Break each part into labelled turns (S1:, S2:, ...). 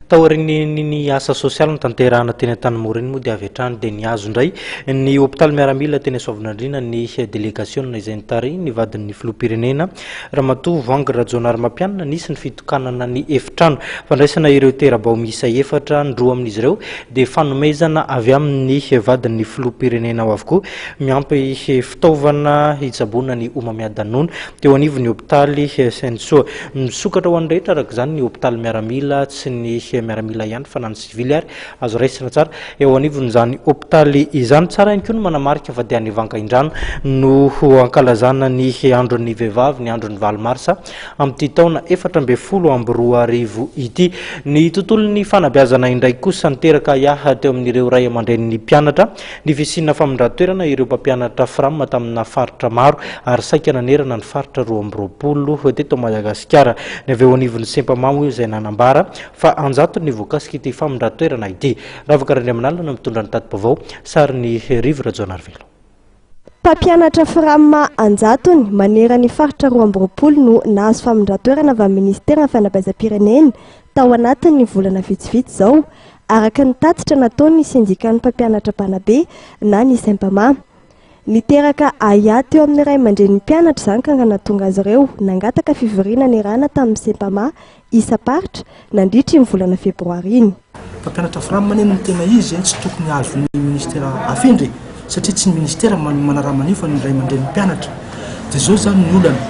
S1: taorin'ny asa sosialy ny tanterahana teny Antanimoriny moa dia avy hatrany dia niazo indray ny hôpitaly miaramila teny Soavinandriana ny délégation izay nitary ny vadin'ny filoham-pirenena Ramatoa Voangy Rajaonary Mampianina nisy ny fitokanana ny efitrano fandraisana ireo terabao miisa 4 ny roa amin'izy ireo dia fanomezana avy amin'ny vadin'ny filoham-pirenena ao avokoa miampy fitaovana hitsaboana ny omamiadanona teo anivon'ny hôpitaly Sainte-Soa misokatra ho an'ny rehetra araka izany ny hôpitaly miaramila tsy ny miaramila ihany fa na ny sivily ary azo raisina tsara eo anivon'izany hôpitaly izany tsara ihany koa no manamarika fa dia Nivanka Indrano no ankalazana ny andron'ny vehivavy ny andron'ny 20 marsa amin'ity taona 2024 ity ny tontolon'ny fanabeazana indray kosa niteraka yaha teo amin'ireo ray aman-dren'ny mpianatra ny fisina famindran-toerana ireo mpampianatra frama tamina faritra maro ary saika nanerana ny faritra 2020 teto Madagasikara ny avy eo anivon'ny Sempamamo izay nanambara fa ny voakasika ity famindran-toerana ity Ravakarandriamanalina no mitondra ny tati-baovao sary ny Rivo Rajaonary Velo.
S2: Mpampianatra frama Anjatony manera ny faritra 2020 no nahazo famindran-toerana avy amin'ny ministera fanabeazam-pirenena tao anatin'ny volana vitsivitsy izao araka ny tatitra nataony sindikan'ny mpampianatra Banabe na ny Sempama. Niteraka aya teo amin'ny ray aman-dren'ny mpianatra izany ka nahatonga azy ireo nangataka fivoriana ny rana tamin'ny Sempama isa-paritra nandritra ny volana febroary iny.
S3: Mpampianatra frama maneno ny tena izy tsy tokony azo ny ministera afindry satria tsy ny ministera manaramanio fa ny ray aman-dren'ny mpianatra dia izao zany ny olana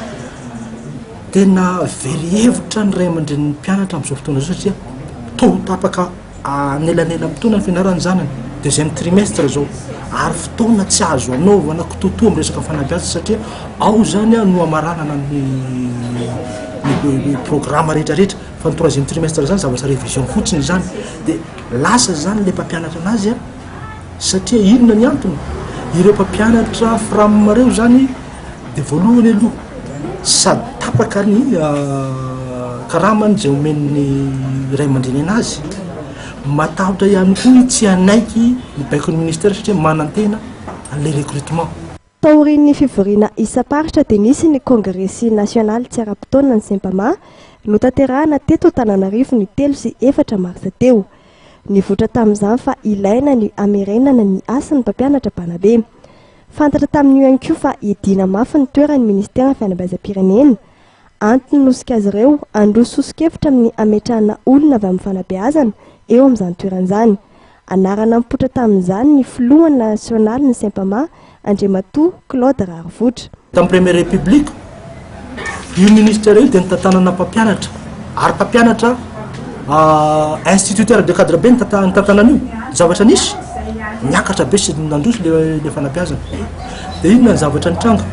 S3: tena very hevitra ny ray aman-dren'ny mpianatra amin'izao fotoana izao satria to tapaka anelanela mitona ny fianarany zanany deuxième trimestre zao ary fotoana tsy azo anaovana kitotoa amin'ny resaka fanabeazana satria ao zany no amaranana ny programme rehetrarehetra fa ny troisième trimestre zany zavatra révision fotsiny zany dia lasa zany le mpampianatra anazy satria inona ny antony ireo mpampianatra framareo zany dia voalohany aloha sady tapaka ny karamany zay omen'ny ray aman-dreny anazy matahotra ihany koa tsy anaiky ny baikon'ny ministera satria manantena an'le recrutement.
S2: Taorin'ny fivoriana isa-paritra dia nisy ny kongressy nasionaly tsy ara-potoana ny Sempama no tanterahana teto Antananarivo ny 3 sy 4 marsa teo. Nivoatra tamin'izany fa ilaina ny amerenana ny asan'ny mpampianatra Banabe. Fantatra tamin'io ihany koa fa idiana mafy ny toeran'ny ministera fanabeazam-pirenena antony nosika azy ireo androso sosokevitra amin'ny ametrahana olona avy amin'ny fanabeazana eo amin'izany toeran'izany. Anarana mipoitra tamin'izany ny filohany nasionaly ny Sempama Andriamatoa Claude Rarivotra.
S3: Tamin'ny première république io ministère io dia nitantanana mpampianatra ary mpampianatra instituteur de cadre be nitantanan'io zavatra nisy niakatra be sy nandroso le fanabeazana dia inona ny zavatra nitranga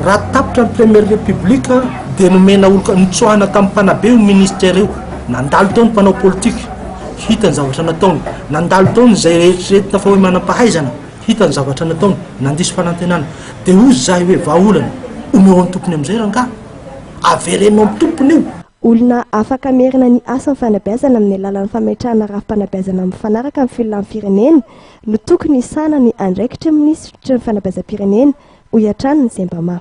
S3: raha tapitra ny première république dia nomena olo nitsoahana tamin'ny mpanabe io ministère io nandalo tao ny mpanao politique hita ny zavatra nataony nandalo tao ny zay rehetrirehetina fa hoe manam-pahaizana hita ny zavatra nataony nandisy fanantenana dia ozy zahay hoe vahaolana omeo amin'ny tompony amin'izay ranga averenao amin'ny tompony io.
S2: Olona afaka merina ny asan'ny fanabeazana amin'ny alalan'ny fametrahana rafi-panabeazana amin'ny fanaraka amin'ny filolan'ny firenena no tokony isana ny andraikitra minisitry ny fanabeazam-pirenena ho iatrany ny Sempama.